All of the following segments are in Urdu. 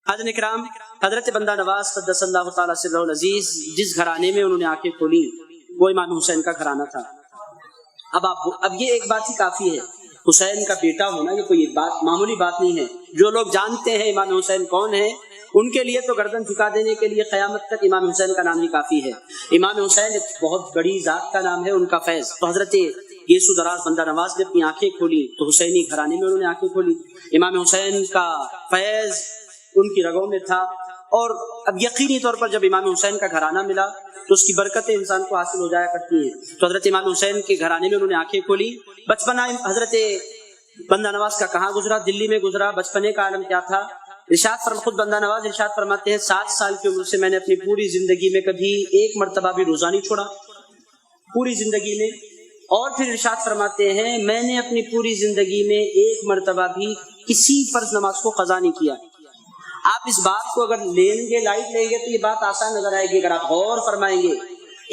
حاضرین کرام، حضرت بندہ نواز قدس اللہ تعالیٰ سرہ العزیز جس گھرانے میں انہوں نے آنکھیں کھولی وہ امام حسین کا گھرانہ تھا۔ اب یہ ایک بات ہی کافی ہے، حسین کا بیٹا ہونا یہ کوئی بات معمولی بات نہیں ہے۔ جو لوگ جانتے ہیں امام حسین کون ہیں ان کے لیے تو گردن جھکا دینے کے لیے قیامت تک امام حسین کا نام ہی کافی ہے۔ امام حسین ایک بہت بڑی ذات کا نام ہے، ان کا فیض۔ تو حضرت یسوع دراز بندہ نواز نے اپنی آنکھیں کھولی تو حسینی گھرانے میں انہوں نے آنکھیں کھولی۔ امام حسین کا فیض ان کی رگوں میں تھا، اور اب یقینی طور پر جب امام حسین کا گھرانہ ملا تو اس کی برکتیں انسان کو حاصل ہو جایا کرتی ہیں۔ تو حضرت امام حسین کے گھرانے میں انہوں نے آنکھیں کھولی۔ بچپنا حضرت بندہ نواز کا کہاں گزرا؟ دلی میں گزرا۔ بچپنے کا عالم کیا تھا؟ خود بندہ نواز ارشاد فرماتے ہیں 7 سال کی عمر سے میں نے اپنی پوری زندگی میں کبھی ایک مرتبہ بھی روزہ نہیں چھوڑا، پوری زندگی میں۔ اور پھر ارشاد فرماتے ہیں میں نے اپنی پوری زندگی میں ایک مرتبہ بھی کسی فرض نماز کو قضا نہیں کیا۔ آپ اس بات کو اگر لیں گے، لائٹ لیں گے تو یہ بات آسان نظر آئے گی، اگر آپ غور فرمائیں گے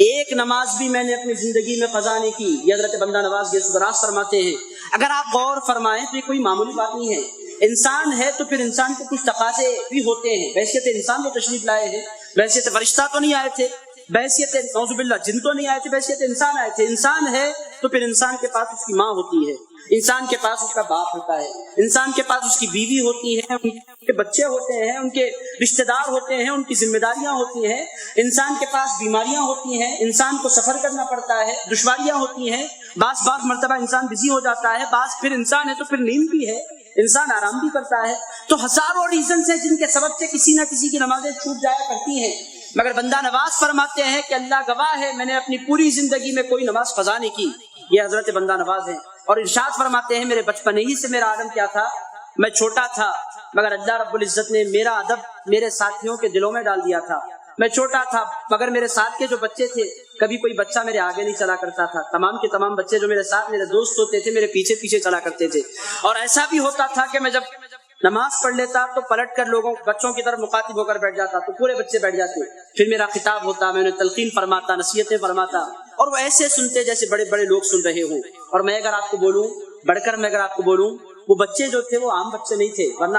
ایک نماز بھی میں نے اپنی زندگی میں قضا نہیں کی، یہ حضرت بندہ نواز یسوع دراز فرماتے ہیں۔ اگر آپ غور فرمائیں تو یہ کوئی معمولی بات نہیں ہے۔ انسان ہے تو پھر انسان کے کچھ تقاضے بھی ہوتے ہیں۔ بحیثیت انسان تو تشریف لائے ہیں، بحیثیت فرشتہ تو نہیں آئے تھے، بحیثیت نعوذ باللہ جن تو نہیں آئے تھے، بحیثیت انسان آئے تھے۔ انسان ہے تو پھر انسان کے پاس اس کی ماں ہوتی ہے، انسان کے پاس اس کا باپ ہوتا ہے، انسان کے پاس اس کی بیوی ہوتی ہے، ان کے بچے ہوتے ہیں، ان کے رشتہ دار ہوتے ہیں، ان کی ذمہ داریاں ہوتی ہیں، انسان کے پاس بیماریاں ہوتی ہیں، انسان کو سفر کرنا پڑتا ہے، دشواریاں ہوتی ہیں، بعض مرتبہ انسان بزی ہو جاتا ہے، بعض پھر انسان ہے تو پھر نیند بھی ہے، انسان آرام بھی کرتا ہے۔ تو ہزاروں ریزنز ہیں جن کے سبب سے کسی نہ کسی کی نمازیں چھوٹ جایا کرتی ہیں، مگر بندہ نواز فرماتے ہیں کہ اللہ گواہ ہے میں نے اپنی پوری زندگی میں کوئی نماز قضا نہیں کی۔ یہ حضرت بندہ نواز ہیں، اور ارشاد فرماتے ہیں میرے بچپن ہی سے میرا عالم کیا تھا، میں چھوٹا تھا مگر اللہ رب العزت نے میرا ادب میرے ساتھیوں کے دلوں میں ڈال دیا تھا۔ میں چھوٹا تھا مگر میرے ساتھ کے جو بچے تھے، کبھی کوئی بچہ میرے آگے نہیں چلا کرتا تھا، تمام کے تمام بچے جو میرے ساتھ میرے دوست ہوتے تھے میرے پیچھے پیچھے چلا کرتے تھے۔ اور ایسا بھی ہوتا تھا کہ میں جب نماز پڑھ لیتا تو پلٹ کر بچوں کی طرف مخاطب ہو کر بیٹھ جاتا تو پورے بچے بیٹھ جاتے، پھر میرا خطاب ہوتا، میں انہیں تلقین فرماتا، نصیحتیں فرماتا، اور وہ ایسے سنتے جیسے بڑے بڑے لوگ سن رہے ہوں۔ اور میں اگر آپ کو بولوں، بڑھ کر میں اگر آپ کو بولوں، وہ بچے جو تھے وہ عام بچے نہیں تھے، ورنہ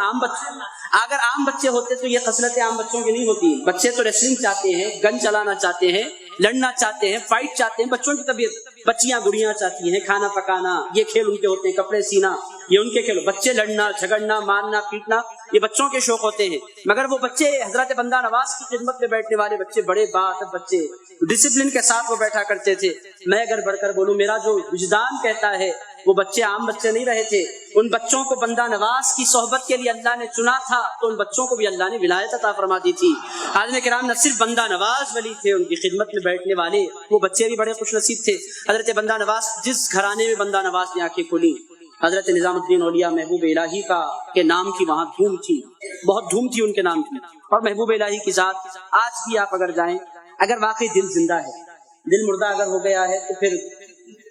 اگر عام بچے ہوتے تو یہ خصلتیں عام بچوں کی نہیں ہوتی۔ بچے تو ریسلنگ چاہتے ہیں، گن چلانا چاہتے ہیں، لڑنا چاہتے ہیں، فائٹ چاہتے ہیں، بچوں کی طبیعت، بچیاں گڑیاں چاہتی ہیں، کھانا پکانا، یہ کھیل ان کے ہوتے ہیں، کپڑے سینا یہ ان کے کھیل، بچے لڑنا جھگڑنا مارنا پیٹنا یہ بچوں کے شوق ہوتے ہیں۔ مگر وہ بچے حضرت بندہ نواز کی خدمت میں بیٹھنے والے بچے، بڑے باادب بچے، ڈسپلن کے ساتھ وہ بیٹھا کرتے تھے۔ میں اگر بڑھ کر بولوں، میرا جو وجدان کہتا ہے وہ بچے عام بچے نہیں رہے تھے، ان بچوں کو بندہ نواز کی صحبت کے لیے اللہ نے چنا تھا، تو ان بچوں کو بھی اللہ نے ولایت عطا فرما دی تھی۔ حاضرین کرام، نہ صرف بندہ نواز ولی تھے، ان کی خدمت میں بیٹھنے والے وہ بچے بھی بڑے خوش نصیب تھے۔ حضرت بندہ نواز جس گھرانے میں بندہ نواز نے آنکھیں کھولی، حضرت نظام الدین اولیاء محبوب الہی کے نام کی وہاں دھوم تھی، بہت دھوم تھی ان کے نام کی۔ اور محبوب الہی کی ذات آج بھی آپ اگر جائیں، اگر واقعی دل زندہ ہے، دل مردہ اگر ہو گیا ہے تو پھر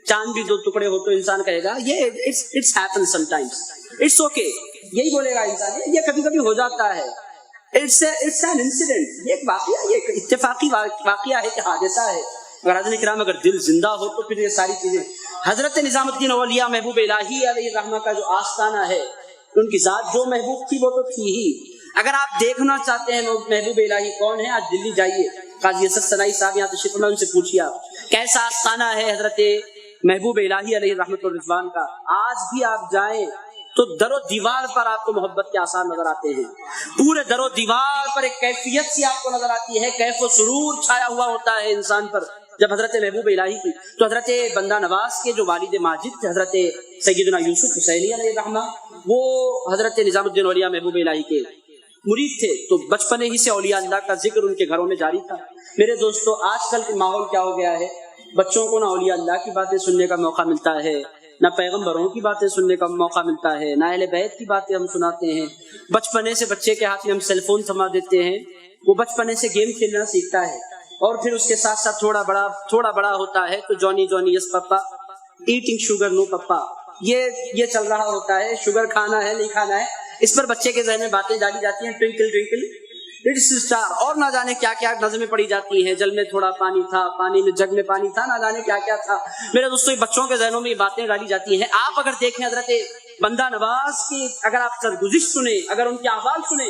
چاند بھی 2 ٹکڑے ہو تو انسان کہے گا یہ it's happen some times, it's okay, یہی بولے گا انسان، یہ کبھی کبھی ہو جاتا ہے، اٹس این انسیڈنٹ، یہ ایک واقعہ، یہ ایک اتفاقی واقعہ ہے کہ حادثہ ہے۔ اگر حضرت کرام اگر دل زندہ ہو تو پھر یہ ساری چیزیں۔ حضرت نظام الدین اولیاء محبوب الہی علیہ الرحمہ کا جو آستانہ ہے، ان کی ذات جو محبوب تھی وہ تو تھی ہی۔ اگر آپ دیکھنا چاہتے ہیں محبوب الہی کون ہے، آج دلی جائیے، قاضی اسد ثنائی صاحب یہاں تشریف فرما، ان سے پوچھیے آپ کیسا آستانہ ہے حضرت محبوب الہی علیہ رحمت الرضوان کا۔ آج بھی آپ جائیں تو در و دیوار پر آپ کو محبت کے آثار نظر آتے ہیں، پورے در و دیوار پر ایک کیفیت سی آپ کو نظر آتی ہے، کیف و سرور چھایا ہوا ہوتا ہے انسان پر جب حضرت محبوب الہی کی۔ تو حضرت بندہ نواز کے جو والد ماجد تھے حضرت سیدنا یوسف حسینی علیہ الرحمہ، وہ حضرت نظام الدین اولیاء محبوب الہی کے مرید تھے، تو بچپنے ہی سے اولیاء اللہ کا ذکر ان کے گھروں میں جاری تھا۔ میرے دوستو، آج کل کے ماحول کیا ہو گیا ہے، بچوں کو نہ اولیاء اللہ کی باتیں سننے کا موقع ملتا ہے، نہ پیغمبروں کی باتیں سننے کا موقع ملتا ہے، نہ اہل بیت کی باتیں ہم سناتے ہیں۔ بچپنے سے بچے کے ہاتھ میں ہم سیل فون تھما دیتے ہیں، وہ بچپنے سے گیم کھیلنا سیکھتا ہے، اور پھر اس کے ساتھ ساتھ تھوڑا بڑا ہوتا ہے تو جونی یس پپا، ایٹنگ شوگر نو پپا، یہ چل رہا ہوتا ہے، شوگر کھانا ہے نہیں کھانا ہے، اس پر بچے کے ذہن میں باتیں ڈالی جاتی ہیں، ٹوئنکل ٹوئنکل لٹل اسٹار، اور نہ جانے کیا کیا نظمیں پڑھی جاتی ہیں، جل میں تھوڑا پانی تھا، پانی میں جگ میں پانی تھا، نہ جانے کیا کیا تھا۔ میرے دوستوں، بچوں کے ذہنوں میں یہ باتیں ڈالی جاتی ہیں۔ آپ اگر دیکھیں حضرت بندہ نواز کی اگر آپ سرگزشت سنیں، اگر ان کے احوال سنیں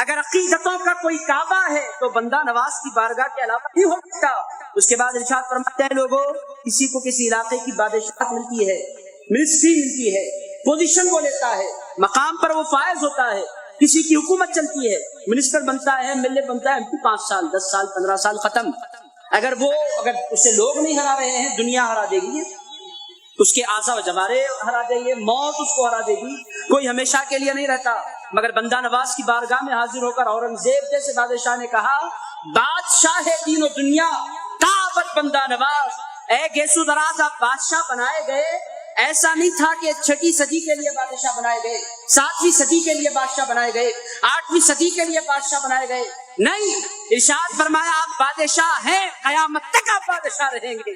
اگر عقیدتوں کا کوئی کعبہ ہے تو بندہ نواز کی بارگاہ کے علاوہ نہیں ہو سکتا۔ اس کے بعد ارشاد فرماتے ہیں لوگوں، کسی کو کسی علاقے کی بادشاہت ملتی ہے، منسٹری ملتی ہے، پوزیشن وہ لیتا ہے، مقام پر وہ فائز ہوتا ہے، کسی کی حکومت چلتی ہے، منسٹر بنتا ہے، ایم ایل اے بنتا ہے، 5 سال 10 سال 15 سال ختم۔ اگر اسے لوگ نہیں ہرا رہے ہیں، دنیا ہرا دے گی، اس کے اعضاء و جوارے ہرا دے گی، موت اس کو ہرا دے گی، کوئی ہمیشہ کے لیے نہیں رہتا۔ مگر بندہ نواز کی بارگاہ میں حاضر ہو کر اورنگزیب جیسے بادشاہ نے کہا، بادشاہ دین و دنیا تابت بندہ نواز، اے گیسو دراز آپ بادشاہ بنائے گئے، ایسا نہیں تھا کہ 6 صدی کے لیے بادشاہ بنائے گئے، 7ویں صدی کے لیے بادشاہ بنائے گئے، 8ویں صدی کے لیے بادشاہ بنائے گئے، نہیں، ارشاد فرمایا آپ بادشاہ ہیں، قیامت تک آپ بادشاہ رہیں گے۔